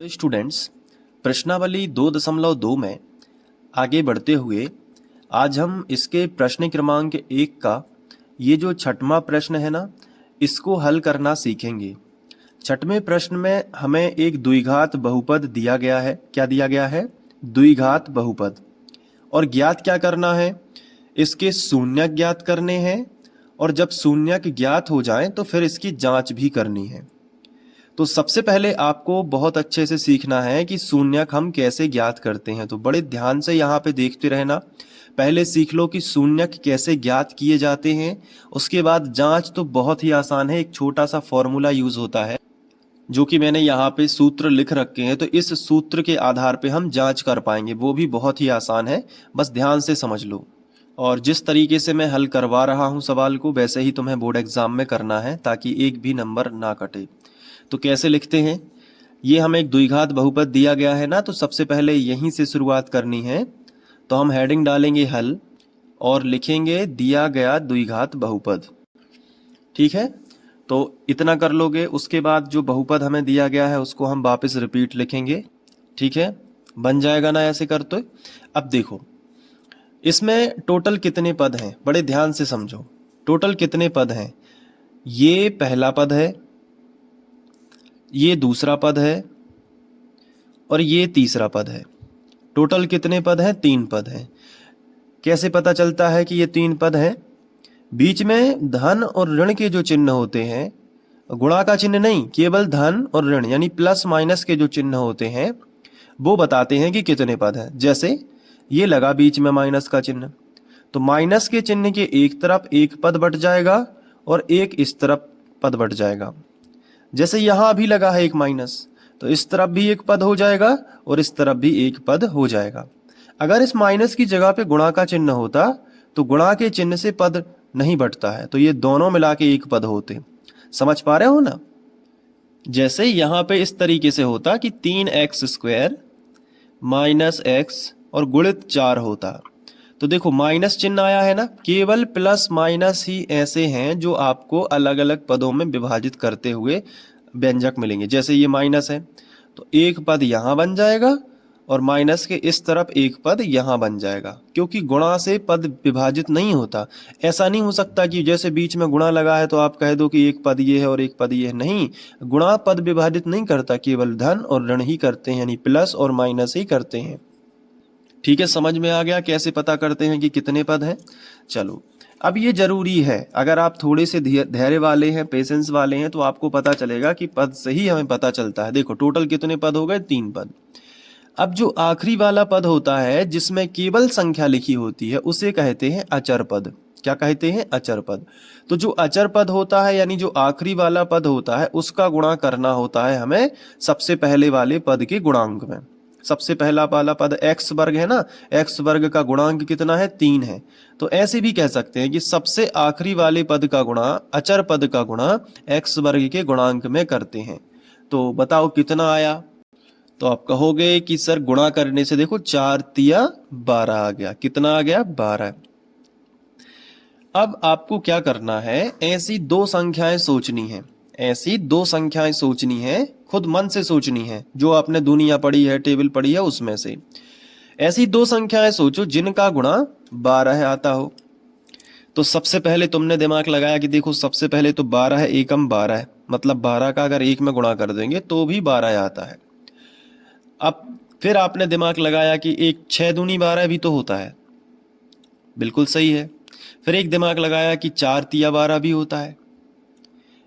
Students, प्रश्नावली 2.2 में आगे बढ़ते हुए आज हम इसके प्रश्न क्रमांक 1 का ये जो छठवां प्रश्न है ना, इसको हल करना सीखेंगे। छठवें प्रश्न में हमें एक द्विघात बहुपद दिया गया है। क्या दिया गया है? द्विघात बहुपद। और ज्ञात क्या करना है? इसके शून्यक ज्ञात करने हैं, और जब शून्यक ज्ञात हो जाएं तो फिर इसकी जांच भी करनी है। तो सबसे पहले आपको बहुत अच्छे से सीखना है कि शून्यक हम कैसे ज्ञात करते हैं। तो बड़े ध्यान से यहाँ पे देखते रहना। पहले सीख लो कि शून्यक कैसे ज्ञात किए जाते हैं, उसके बाद जांच तो बहुत ही आसान है। एक छोटा सा फॉर्मूला यूज होता है जो कि मैंने यहाँ पे सूत्र लिख रखे हैं, तो इस सूत्र के आधार पे हम जांच कर पाएंगे। वो भी बहुत ही आसान है, बस ध्यान से समझ लो। और जिस तरीके से मैं हल करवा रहा हूँ सवाल को, वैसे ही तुम्हें बोर्ड एग्जाम में करना है ताकि एक भी नंबर ना कटे। तो कैसे लिखते हैं? ये हमें एक द्विघात बहुपद दिया गया है ना, तो सबसे पहले यहीं से शुरुआत करनी है। तो हम हेडिंग डालेंगे हल और लिखेंगे दिया गया द्विघात बहुपद। ठीक है, तो इतना कर लोगे। उसके बाद जो बहुपद हमें दिया गया है उसको हम वापस रिपीट लिखेंगे। ठीक है, बन जाएगा ना ऐसे कर तो। अब देखो इसमें टोटल कितने पद हैं, बड़े ध्यान से समझो। टोटल कितने पद हैं? ये पहला पद है, ये दूसरा पद है, और ये तीसरा पद है। टोटल कितने पद हैं? 3 पद हैं। कैसे पता चलता है कि ये 3 पद हैं? बीच में धन और ऋण के जो चिन्ह होते हैं, गुणा का चिन्ह नहीं, केवल धन और ऋण यानी प्लस माइनस के जो चिन्ह होते हैं वो बताते हैं कि कितने पद हैं। जैसे ये लगा बीच में माइनस का चिन्ह, तो माइनस के चिन्ह के एक तरफ एक पद बट जाएगा और एक इस तरफ पद बट जाएगा। जैसे यहां भी लगा है एक माइनस, तो इस तरफ भी एक पद हो जाएगा और इस तरफ भी एक पद हो जाएगा। अगर इस माइनस की जगह पे गुणा का चिन्ह होता तो गुणा के चिन्ह से पद नहीं बटता है, तो ये दोनों मिला के एक पद होते। समझ पा रहे हो ना? जैसे यहां पे इस तरीके से होता कि 3x² माइनस एक्स और गुणित 4 होता। तो देखो माइनस चिन्ह आया है ना, केवल प्लस माइनस ही ऐसे हैं जो आपको अलग अलग पदों में विभाजित करते हुए व्यंजक मिलेंगे। जैसे ये माइनस है तो एक पद यहाँ बन जाएगा और माइनस के इस तरफ एक पद यहाँ बन जाएगा, क्योंकि गुणा से पद विभाजित नहीं होता। ऐसा नहीं हो सकता कि जैसे बीच में गुणा लगा है तो आप कह दो कि एक पद ये है और एक पद ये है। नहीं, गुणा पद विभाजित नहीं करता, केवल धन और ऋण ही करते हैं, यानी प्लस और माइनस ही करते हैं। ठीक है, समझ में आ गया कैसे पता करते हैं कि कितने पद हैं? चलो, अब ये जरूरी है, अगर आप थोड़े से धैर्य वाले हैं, पेशेंस वाले हैं, तो आपको पता चलेगा कि पद से ही हमें पता चलता है। देखो टोटल कितने पद हो गए? 3 पद। अब जो आखिरी वाला पद होता है जिसमें केवल संख्या लिखी होती है उसे कहते हैं अचर पद। क्या कहते हैं? अचर पद। तो जो अचर पद होता है यानी जो आखिरी वाला पद होता है उसका गुणा करना होता है हमें सबसे पहले वाले पद के गुणांक में। सबसे पहला वाला पद x वर्ग है ना, x वर्ग का गुणांक कितना है? 3 है। तो ऐसे भी कह सकते हैं कि सबसे आखिरी वाले पद का गुणा, अचर पद का गुणा x वर्ग के गुणांक में करते हैं। तो बताओ कितना आया? तो आप कहोगे कि सर गुणा करने से देखो 4 तिया 12 आ गया। कितना आ गया? 12। अब आपको क्या करना है? ऐसी 2 संख्याएं सोचनी है। ऐसी 2 संख्याएं सोचनी है, खुद मन से सोचनी है, जो आपने दुनिया पढ़ी है, टेबल पढ़ी है, उसमें से ऐसी 2 संख्याएं सोचो जिनका गुणा 12 आता हो। तो सबसे पहले तुमने दिमाग लगाया कि देखो सबसे पहले तो 12 है, एकम 12 है, मतलब 12 का अगर 1 में गुणा कर देंगे तो भी 12 आता है। अब फिर आपने दिमाग लगाया कि एक 6 दूनी 12 भी तो होता है। बिल्कुल सही है। फिर एक दिमाग लगाया कि 4 तिया 12 भी होता है।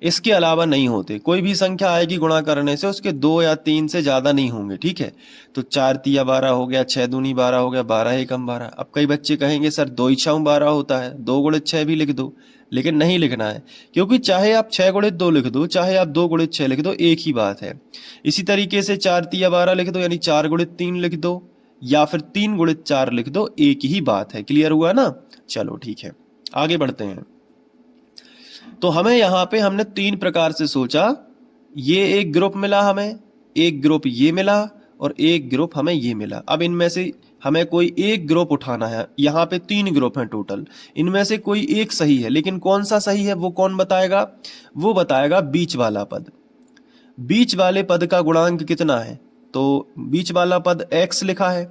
इसके अलावा नहीं होते। कोई भी संख्या आएगी गुणा करने से उसके 2 या 3 से ज्यादा नहीं होंगे। ठीक है, तो 4 तिया 12 हो गया, 6 दूनी 12 हो गया, 12 एकम 12। अब कई बच्चे कहेंगे सर 2 इच्छाओं 12 होता है, 2 गुणित 6 भी लिख दो, लेकिन नहीं लिखना है, क्योंकि चाहे आप 6 गुणित 2 लिख दो, चाहे आप 2 गुणित 6 लिख दो, एक ही बात है। इसी तरीके से 4 तिया 12 लिख दो, यानी 4 गुणित 3 लिख दो, या फिर 3 गुणित 4 लिख दो, एक ही बात है। क्लियर हुआ ना? चलो ठीक है, आगे बढ़ते हैं। तो हमें यहाँ पे हमने 3 प्रकार से सोचा। ये एक ग्रुप मिला हमें, एक ग्रुप ये मिला, और एक ग्रुप हमें ये मिला। अब इनमें से हमें कोई एक ग्रुप उठाना है। यहाँ पे 3 ग्रुप हैं टोटल, इनमें से कोई एक सही है, लेकिन कौन सा सही है वो कौन बताएगा? वो बताएगा बीच वाला पद। बीच वाले पद का गुणांक कितना है? तो बीच वाला पद x लिखा है,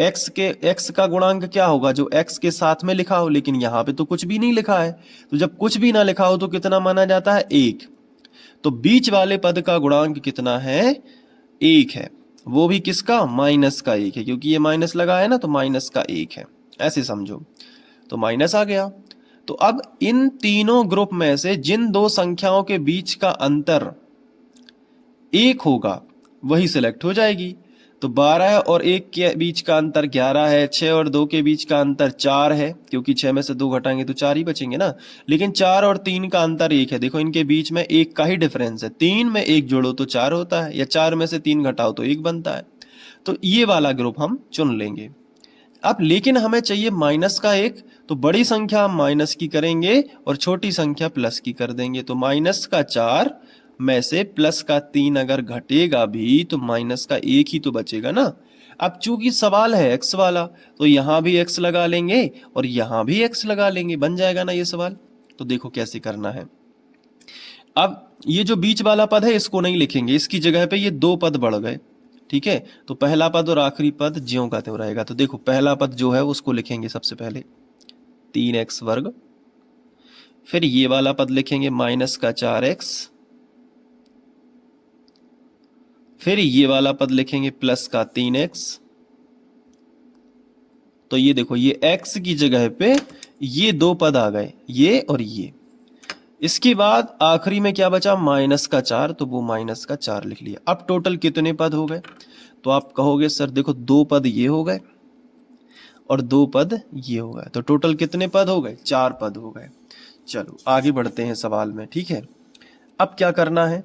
x का गुणांक क्या होगा, जो x के साथ में लिखा हो, लेकिन यहाँ पे तो कुछ भी नहीं लिखा है। तो जब कुछ भी ना लिखा हो तो कितना माना जाता है, 1। तो बीच वाले पद का गुणांक कितना है, 1 है। वो भी किसका, माइनस का 1 है, क्योंकि ये माइनस लगा है ना, तो माइनस का 1 है, ऐसे समझो। तो माइनस आ गया। तो अब इन तीनों ग्रुप में से जिन दो संख्याओं के बीच का अंतर 1 होगा वही सिलेक्ट हो जाएगी। तो 12 और 1 के बीच का अंतर 11 है, 6 और 2 के बीच का अंतर 4 है, क्योंकि 6 में से 2 घटाएंगे तो 4 ही बचेंगे ना। लेकिन 4 और 3 का अंतर 1 है, देखो इनके बीच में 1 का ही डिफरेंस है। 3 में 1 जोड़ो तो 4 होता है, या 4 में से 3 घटाओ तो 1 बनता है। तो ये वाला ग्रुप हम चुन लेंगे। अब लेकिन हमें चाहिए माइनस का 1, तो बड़ी संख्या हम माइनस की करेंगे और छोटी संख्या प्लस की कर देंगे। तो माइनस का 4 में से प्लस का 3 अगर घटेगा भी तो माइनस का 1 ही तो बचेगा ना। अब चूंकि सवाल है x वाला, तो यहां भी x लगा लेंगे और यहां भी x लगा लेंगे, बन जाएगा ना ये सवाल। तो देखो कैसे करना है। अब ये जो बीच वाला पद है इसको नहीं लिखेंगे, इसकी जगह पे ये 2 पद बढ़ गए, ठीक है। तो पहला पद और आखिरी पद ज्यों का त्यों रहेगा। तो देखो पहला पद जो है उसको लिखेंगे सबसे पहले 3x वर्ग, फिर ये वाला पद लिखेंगे माइनस का 4x, फिर ये वाला पद लिखेंगे प्लस का 3x। तो ये देखो ये x की जगह पे ये 2 पद आ गए, ये और ये। इसके बाद आखिरी में क्या बचा, माइनस का 4, तो वो माइनस का 4 लिख लिया। अब टोटल कितने पद हो गए, तो आप कहोगे सर देखो 2 पद ये हो गए और 2 पद ये हो गए, तो टोटल कितने पद हो गए, 4 पद हो गए। चलो आगे बढ़ते हैं सवाल में, ठीक है। अब क्या करना है,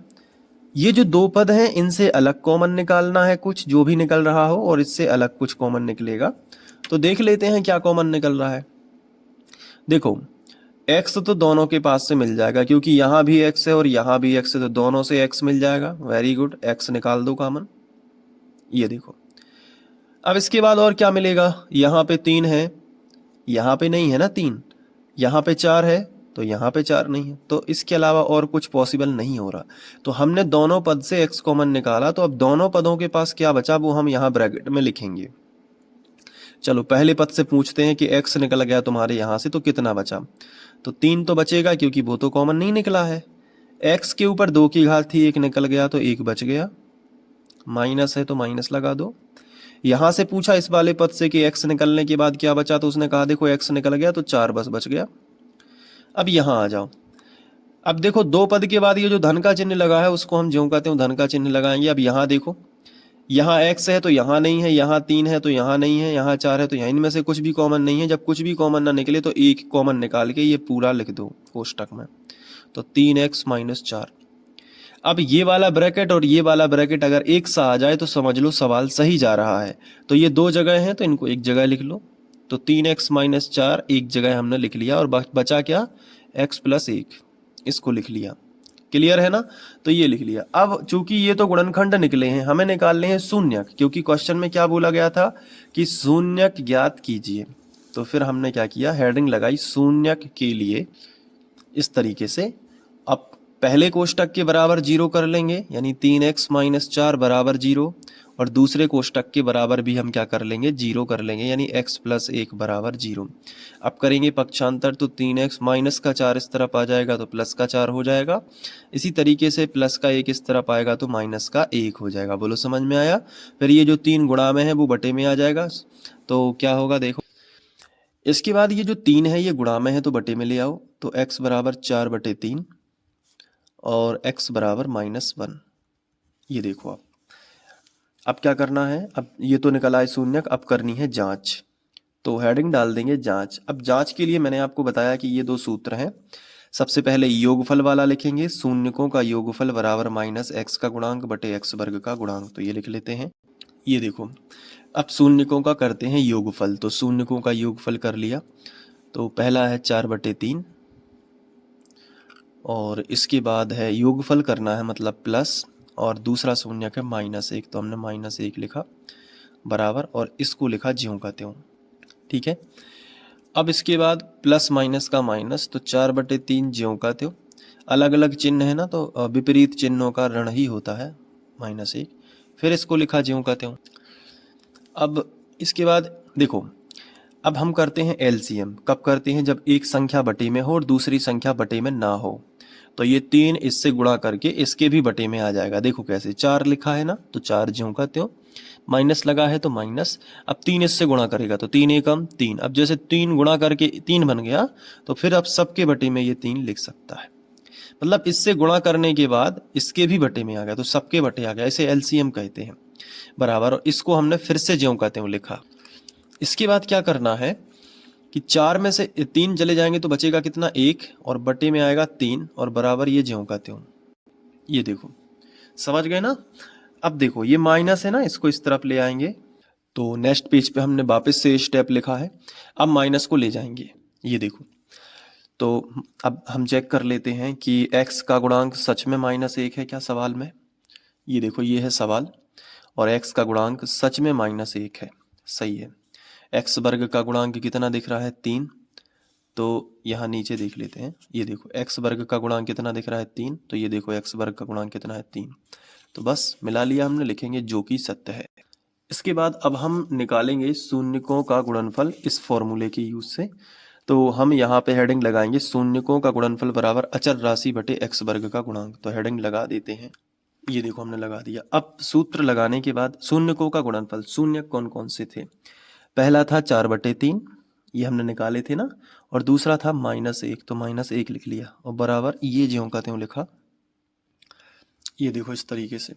ये जो 2 पद हैं इनसे अलग कॉमन निकालना है, कुछ जो भी निकल रहा हो, और इससे अलग कुछ कॉमन निकलेगा। तो देख लेते हैं क्या कॉमन निकल रहा है। देखो x तो दोनों के पास से मिल जाएगा, क्योंकि यहां भी x है और यहां भी x है, तो दोनों से x मिल जाएगा। वेरी गुड, x निकाल दो कॉमन, ये देखो। अब इसके बाद और क्या मिलेगा, यहाँ पे 3 है, यहाँ पे नहीं है ना 3, यहाँ पे 4 है, तो यहाँ पे 4 नहीं है, तो इसके अलावा और कुछ पॉसिबल नहीं हो रहा। तो हमने दोनों पद से x कॉमन निकाला, तो अब दोनों पदों के पास क्या बचा वो हम यहाँ ब्रैकेट में लिखेंगे। चलो पहले पद से पूछते हैं कि x निकल गया तुम्हारे यहाँ से, तो कितना बचा, तो 3 तो बचेगा क्योंकि वो तो कॉमन नहीं निकला है। x के ऊपर 2 की घात थी, 1 निकल गया तो 1 बच गया, माइनस है तो माइनस लगा दो। यहां से पूछा इस वाले पद से कि x निकलने के बाद क्या बचा, तो उसने कहा देखो x निकल गया तो 4 बस बच गया। अब यहां आ जाओ। अब देखो 2 पद के बाद ये जो धन का चिन्ह लगा है उसको हम ज्यों कहते हैं धन का चिन्ह लगाएंगे। अब यहाँ देखो, यहाँ x है तो यहाँ नहीं है, यहाँ 3 है तो यहाँ नहीं है, यहाँ 4 है तो यहाँ, इनमें से कुछ भी कॉमन नहीं है। जब कुछ भी कॉमन ना निकले तो एक कॉमन निकाल के ये पूरा लिख दो कोष्टक में, तो 3x - 4। अब ये वाला ब्रैकेट और ये वाला ब्रैकेट अगर एक सा आ जाए तो समझ लो सवाल सही जा रहा है। तो ये 2 जगह हैं तो इनको एक जगह लिख लो, तो 3x - 4 एक जगह हमने लिख लिया, और बचा क्या, x + 1, इसको लिख लिया। क्लियर है ना, तो ये लिख लिया। अब चूंकि ये तो गुणनखंड निकले हैं, हमें निकालने हैं शून्यक, क्योंकि क्वेश्चन में क्या बोला गया था कि शून्यक ज्ञात कीजिए। तो फिर हमने क्या किया, हेडिंग लगाई शून्यक के लिए इस तरीके से। अब पहले कोष्टक के बराबर 0 कर लेंगे, यानी 3x - 4 बराबर 0, और दूसरे कोष्टक के बराबर भी हम क्या कर लेंगे, 0 कर लेंगे, यानी x + 1 बराबर 0। अब करेंगे पक्षांतर, तो 3x - का 4 इस तरफ आ जाएगा तो प्लस का 4 हो जाएगा। इसी तरीके से प्लस का 1 इस तरफ आएगा तो माइनस का 1 हो जाएगा। बोलो समझ में आया। फिर ये जो 3 गुणा में है वो बटे में आ जाएगा, तो क्या होगा देखो। इसके बाद ये जो 3 है ये गुणा में है तो बटे में ले आओ, तो x बराबर 4/3 और x बराबर -1। ये देखो अब क्या करना है, अब ये तो निकल आए शून्यक, अब करनी है जांच। तो हेडिंग डाल देंगे जांच। अब जांच के लिए मैंने आपको बताया कि ये 2 सूत्र हैं। सबसे पहले योगफल वाला लिखेंगे, शून्यकों का योगफल बराबर -x का गुणांक बटे x वर्ग का गुणांक, तो ये लिख लेते हैं। ये देखो अब शून्यकों का करते हैं योगफल, तो शून्यकों का योगफल कर लिया, तो पहला है 4/3, और इसके बाद है योगफल करना है मतलब प्लस, और दूसरा शून्यक है -1, तो हमने -1 लिखा बराबर, और इसको लिखा ज्यों का त्यों, ठीक है। अब इसके बाद प्लस माइनस का माइनस, तो 4/3 ज्यों का त्यों। अलग अलग चिन्ह है ना, तो विपरीत चिन्हों का ऋण ही होता है -1। फिर इसको लिखा ज्यों का त्यों। अब इसके बाद देखो, अब हम करते हैं एलसीएम। कब करते हैं? जब एक संख्या बटे में हो और दूसरी संख्या बटे में ना हो। तो ये 3 इससे गुणा करके इसके भी बटे में आ जाएगा। देखो कैसे, 4 लिखा है ना, तो 4 ज्यों का त्यों, माइनस लगा है तो माइनस। अब 3 इससे गुणा करेगा तो 3 एकम 3। अब जैसे 3 गुणा करके 3 बन गया, तो फिर अब सबके बटे में ये 3 लिख सकता है। मतलब इससे गुणा करने के बाद इसके भी बटे में आ गया, तो सबके बटे आ गया। इसे एलसीएम कहते हैं। बराबर, और इसको हमने फिर से ज्यों का त्यों लिखा। इसके बाद क्या करना है कि 4 में से 3 चले जाएंगे तो बचेगा कितना? 1, और बटे में आएगा 3, और बराबर ये ज्यों का त्यों। ये देखो, समझ गए ना? अब देखो ये माइनस है ना, इसको इस तरफ ले आएंगे। तो नेक्स्ट पेज पे हमने वापस से स्टेप लिखा है। अब माइनस को ले जाएंगे। ये देखो, तो अब हम चेक कर लेते हैं कि x का गुणांक सच में -1 है क्या सवाल में। ये देखो, ये है सवाल, और x का गुणांक सच में -1 है। सही है। x वर्ग का गुणांक कितना दिख रहा है? 3। तो यहाँ नीचे देख लेते हैं। ये देखो, x वर्ग का गुणांक कितना दिख रहा है? 3। तो ये देखो, x वर्ग का गुणांक कितना है? 3। तो बस मिला लिया हमने, लिखेंगे जो कि सत्य है। इसके बाद अब हम निकालेंगे शून्यकों का गुणनफल इस फॉर्मूले के यूज से। तो हम यहाँ पे हेडिंग लगाएंगे, शून्यकों का गुणनफल बराबर अचर राशि बटे x वर्ग का गुणांक। तो हेडिंग लगा देते हैं। ये देखो, हमने लगा दिया। अब सूत्र लगाने के बाद शून्यकों का गुणनफल, शून्य कौन कौन से थे? पहला था 4/3, ये हमने निकाले थे ना, और दूसरा था -1, तो -1 लिख लिया, और बराबर ये ज्यों का त्यों लिखा। ये देखो इस तरीके से।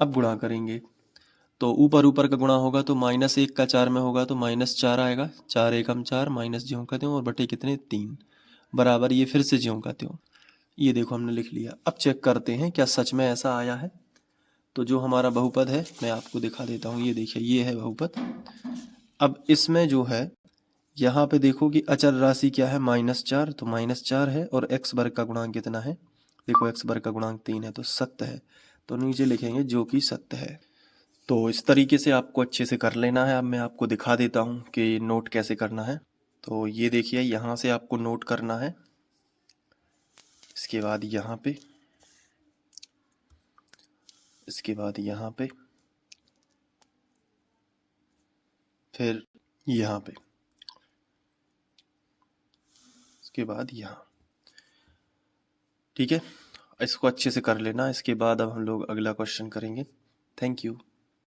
अब गुणा करेंगे, तो ऊपर ऊपर का गुणा होगा तो -1 का 4 में होगा तो -4 आएगा। 4 एकम 4, माइनस ज्यों का त्यों, और बटे कितने? 3, बराबर ये फिर से ज्यों का त्यों। ये देखो हमने लिख लिया। अब चेक करते हैं क्या सच में ऐसा आया है। तो जो हमारा बहुपद है मैं आपको दिखा देता हूँ। ये देखिए, ये है बहुपद। अब इसमें जो है, यहाँ पे देखो कि अचर राशि क्या है? -4, तो -4 है, और x वर्ग का गुणांक कितना है? देखो, x वर्ग का गुणांक 3 है, तो सत्य है। तो नीचे लिखेंगे जो कि सत्य है। तो इस तरीके से आपको अच्छे से कर लेना है। अब मैं आपको दिखा देता हूँ कि नोट कैसे करना है। तो ये देखिए, यहाँ से आपको नोट करना है, इसके बाद यहाँ पे, इसके बाद यहाँ पे, फिर यहाँ पे, इसके बाद यहाँ। ठीक है, इसको अच्छे से कर लेना। इसके बाद अब हम लोग अगला क्वेश्चन करेंगे। Thank you.